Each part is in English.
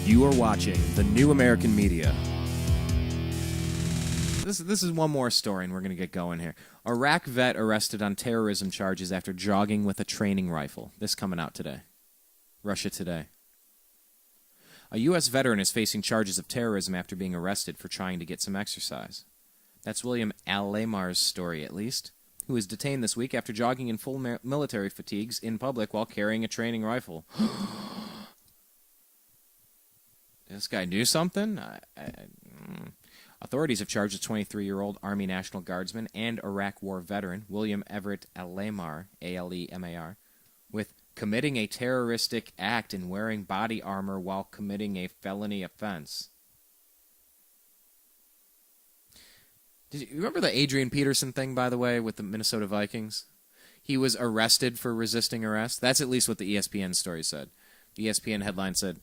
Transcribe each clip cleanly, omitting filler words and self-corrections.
You are watching the New American Media. This is one more story, and we're going to get going here. Iraq vet arrested on terrorism charges after jogging with a training rifle. This coming out today. Russia Today. A U.S. veteran is facing charges of terrorism after being arrested for trying to get some exercise. That's William Alemar's story, at least, who was detained this week after jogging in full military fatigues in public while carrying a training rifle. This guy do something? Authorities have charged a 23-year-old Army National Guardsman and Iraq War veteran, William Everett Alemar, A-L-E-M-A-R, with committing a terroristic act and wearing body armor while committing a felony offense. Did you remember the Adrian Peterson thing, by the way, with the Minnesota Vikings? He was arrested for resisting arrest. That's at least what the ESPN story said. The ESPN headline said,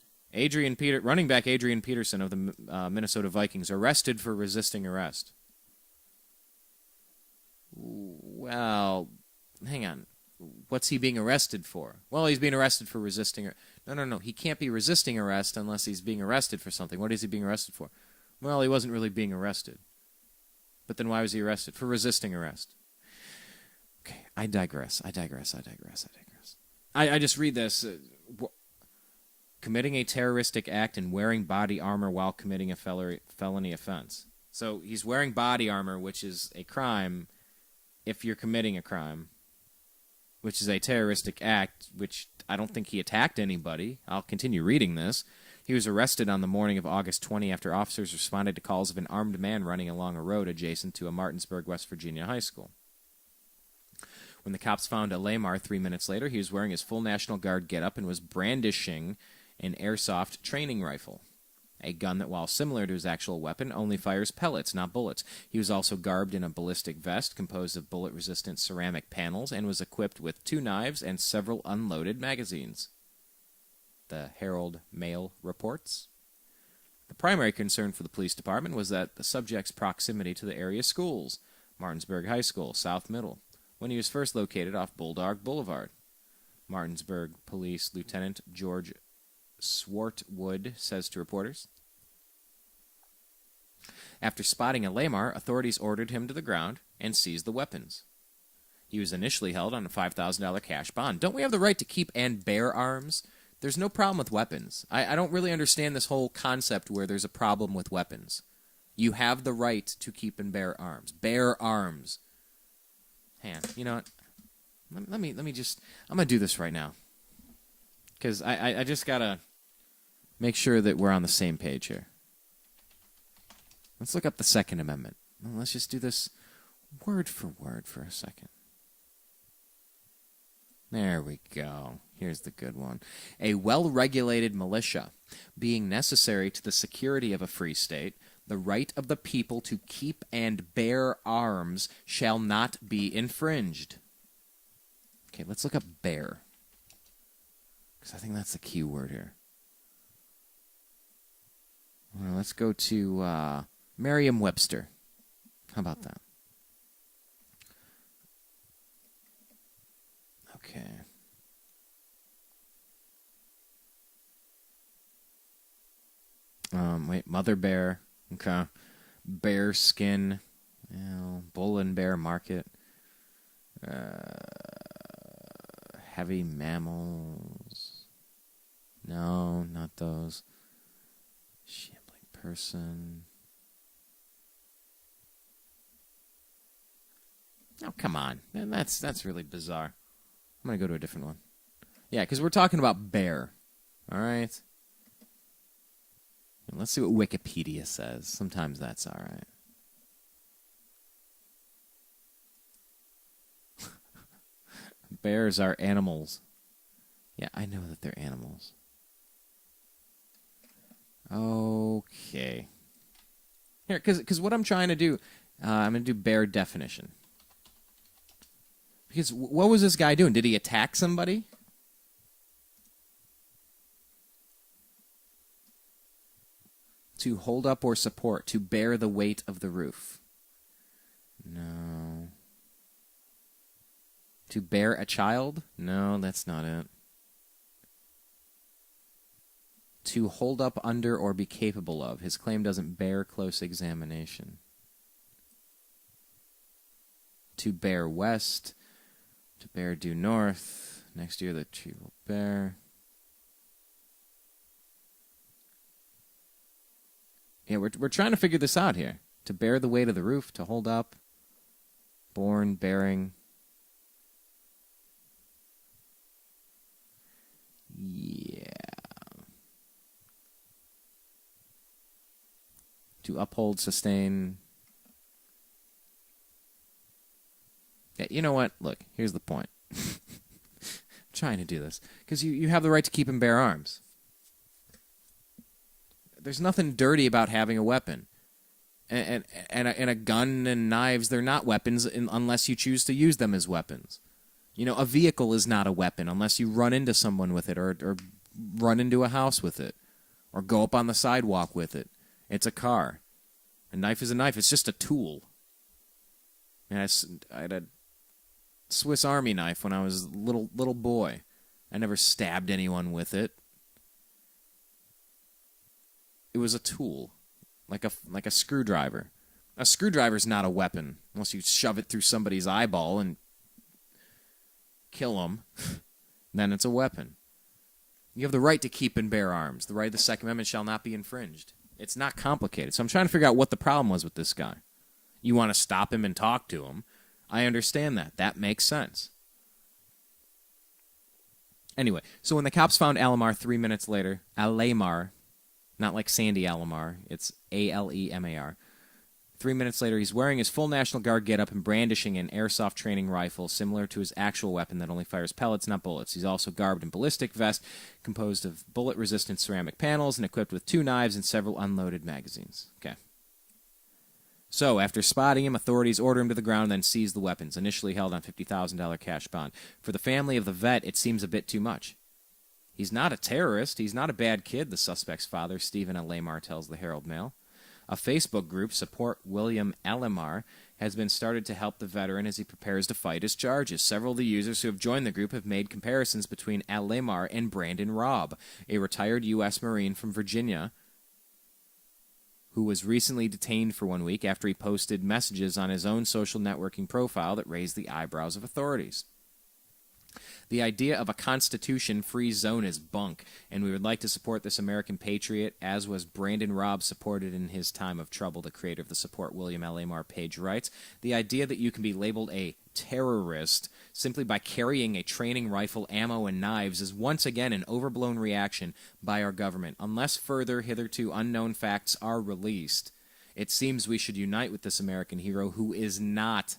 running back Adrian Peterson of the Minnesota Vikings arrested for resisting arrest. Well, hang on. What's he being arrested for? Well, he's being arrested for resisting. No. He can't be resisting arrest unless he's being arrested for something. What is he being arrested for? Well, he wasn't really being arrested. But then why was he arrested? For resisting arrest. Okay, I digress. I just read this. Committing a terroristic act and wearing body armor while committing a felony offense. So he's wearing body armor, which is a crime if you're committing a crime, which is a terroristic act, which I don't think he attacked anybody. I'll continue reading this. He was arrested on the morning of August 20 after officers responded to calls of an armed man running along a road adjacent to a Martinsburg, West Virginia high school. When the cops found Alemar 3 minutes later, he was wearing his full National Guard getup and was brandishing an airsoft training rifle, a gun that, while similar to his actual weapon, only fires pellets, not bullets. He was also garbed in a ballistic vest composed of bullet-resistant ceramic panels and was equipped with 2 knives and several unloaded magazines. The Herald Mail reports. The primary concern for the police department was that the subject's proximity to the area schools, Martinsburg High School, South Middle, when he was first located off Bulldog Boulevard. Martinsburg Police Lieutenant George Swartwood says to reporters. After spotting Alemar, authorities ordered him to the ground and seized the weapons. He was initially held on a $5,000 cash bond. Don't we have the right to keep and bear arms? There's no problem with weapons. I don't really understand this whole concept where there's a problem with weapons. You have the right to keep and bear arms. Bear arms. Hang on. You know what? Let me just... I'm going to do this right now. Because I just got to make sure that we're on the same page here. Let's look up the Second Amendment. Let's just do this word for word for a second. There we go. Here's the good one. A well-regulated militia, being necessary to the security of a free state, the right of the people to keep and bear arms shall not be infringed. Okay, let's look up bear. Because I think that's the key word here. Well, let's go to Merriam-Webster. How about that? Okay. Mother bear. Okay. Bear skin. Bull and bear market. Heavy mammals. No, not those. Shambling person. Oh, come on. Man, that's really bizarre. I'm going to go to a different one. Yeah, because we're talking about bear. All right? Let's see what Wikipedia says. Sometimes that's all right. Bears are animals. Yeah, I know that they're animals. Okay. Here, because what I'm trying to do, I'm going to do bear definition. Because what was this guy doing? Did he attack somebody? To hold up or support, to bear the weight of the roof. No. To bear a child? No, that's not it. to hold up under or be capable of. His claim doesn't bear close examination. To bear west, to bear due north. Next year the tree will bear. Yeah, we're trying to figure this out here. To bear the weight of the roof, to hold up. Born, bearing. Yeah. To uphold, sustain. Yeah, you know what? Look, here's the point. I'm trying to do this. Because you have the right to keep and bear arms. There's nothing dirty about having a weapon. And a gun and knives, they're not weapons unless you choose to use them as weapons. You know, a vehicle is not a weapon unless you run into someone with it or run into a house with it or go up on the sidewalk with it. It's a car. A knife is a knife. It's just a tool. And I had a Swiss Army knife when I was a little boy. I never stabbed anyone with it. It was a tool, like a screwdriver. A screwdriver's not a weapon unless you shove it through somebody's eyeball and kill them. Then it's a weapon. You have the right to keep and bear arms. The right of the Second Amendment shall not be infringed. It's not complicated. So I'm trying to figure out what the problem was with this guy. You want to stop him and talk to him. I understand that. That makes sense. Anyway, so when the cops found Alemar 3 minutes later, Alemar, not like Sandy Alemar, it's Alemar. 3 minutes later, he's wearing his full National Guard getup and brandishing an airsoft training rifle similar to his actual weapon that only fires pellets, not bullets. He's also garbed in ballistic vest composed of bullet-resistant ceramic panels and equipped with 2 knives and several unloaded magazines. Okay. So, after spotting him, authorities order him to the ground and then seize the weapons, initially held on $50,000 cash bond. For the family of the vet, it seems a bit too much. He's not a terrorist. He's not a bad kid, the suspect's father, Stephen Alemar, tells the Herald Mail. A Facebook group, Support William Alemar, has been started to help the veteran as he prepares to fight his charges. Several of the users who have joined the group have made comparisons between Alemar and Brandon Robb, a retired U.S. Marine from Virginia, who was recently detained for 1 week after he posted messages on his own social networking profile that raised the eyebrows of authorities. The idea of a Constitution-free zone is bunk, and we would like to support this American patriot, as was Brandon Robb supported in his time of trouble, the creator of the Support William Alemar page writes. The idea that you can be labeled a terrorist simply by carrying a training rifle, ammo, and knives is once again an overblown reaction by our government. Unless further, hitherto unknown facts are released, it seems we should unite with this American hero who is not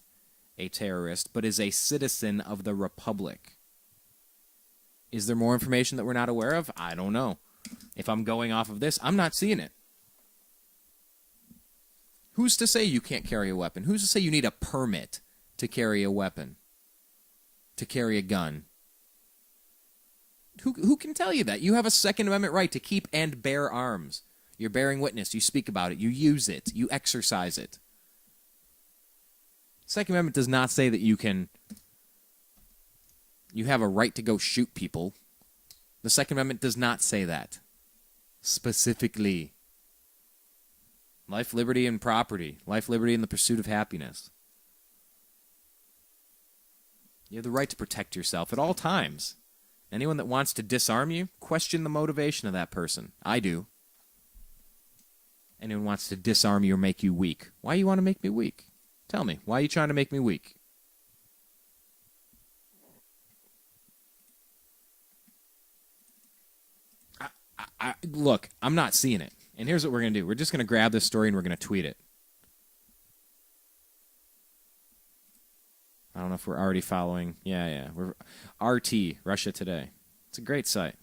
a terrorist, but is a citizen of the Republic. Is there more information that we're not aware of? I don't know. If I'm going off of this, I'm not seeing it. Who's to say you can't carry a weapon? Who's to say you need a permit to carry a weapon? To carry a gun? Who can tell you that? You have a Second Amendment right to keep and bear arms. You're bearing witness. You speak about it. You use it. You exercise it. Second Amendment does not say that you have a right to go shoot people. The Second Amendment does not say that. Specifically. Life, liberty, and property. Life, liberty, and the pursuit of happiness. You have the right to protect yourself at all times. Anyone that wants to disarm you, question the motivation of that person. I do. Anyone wants to disarm you or make you weak. Why do you want to make me weak? Tell me, why are you trying to make me weak? Look, I'm not seeing it. And here's what we're going to do. We're just going to grab this story and we're going to tweet it. I don't know if we're already following. Yeah. We're RT, Russia Today. It's a great site.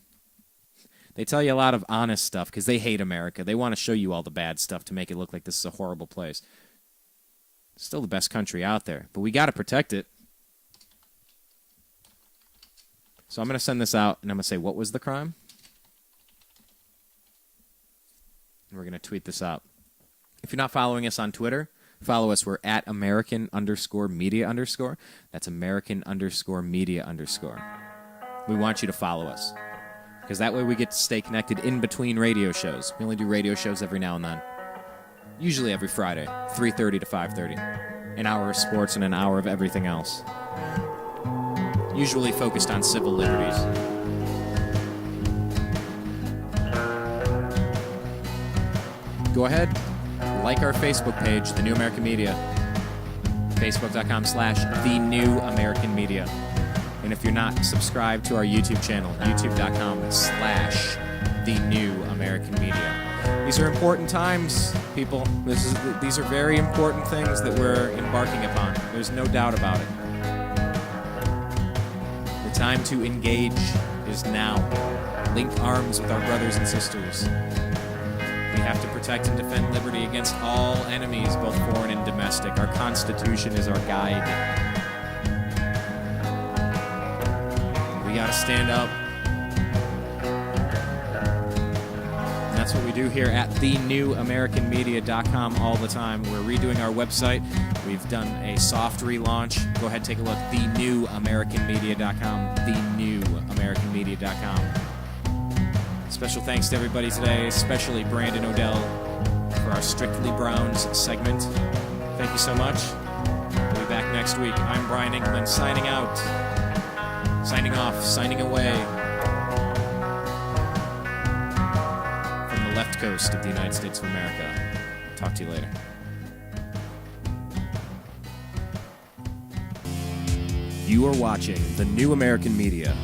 They tell you a lot of honest stuff because they hate America. They want to show you all the bad stuff to make it look like this is a horrible place. It's still the best country out there, but we got to protect it. So I'm going to send this out, and I'm going to say, what was the crime? And we're going to tweet this out. If you're not following us on Twitter, follow us. We're at American_media_. That's American_media_. We want you to follow us. because that way we get to stay connected in between radio shows. We only do radio shows every now and then. Usually every Friday, 3:30 to 5:30. An hour of sports and an hour of everything else. Usually focused on civil liberties. Go ahead, like our Facebook page, The New American Media. Facebook.com/The New American Media. And if you're not subscribed to our YouTube channel, YouTube.com/The New American Media. These are important times, people. These are very important things that we're embarking upon. There's no doubt about it. The time to engage is now. Link arms with our brothers and sisters. We have to protect and defend liberty against all enemies, both foreign and domestic. Our Constitution is our guide. We got to stand up. And that's what we do here at thenewamericanmedia.com all the time. We're redoing our website. We've done a soft relaunch. Go ahead, take a look. thenewamericanmedia.com. thenewamericanmedia.com. Special thanks to everybody today, especially Brandon Odell for our Strictly Browns segment. Thank you so much. We'll be back next week. I'm Brian England, signing out, signing off, signing away from the left coast of the United States of America. Talk to you later. You are watching The New American Media.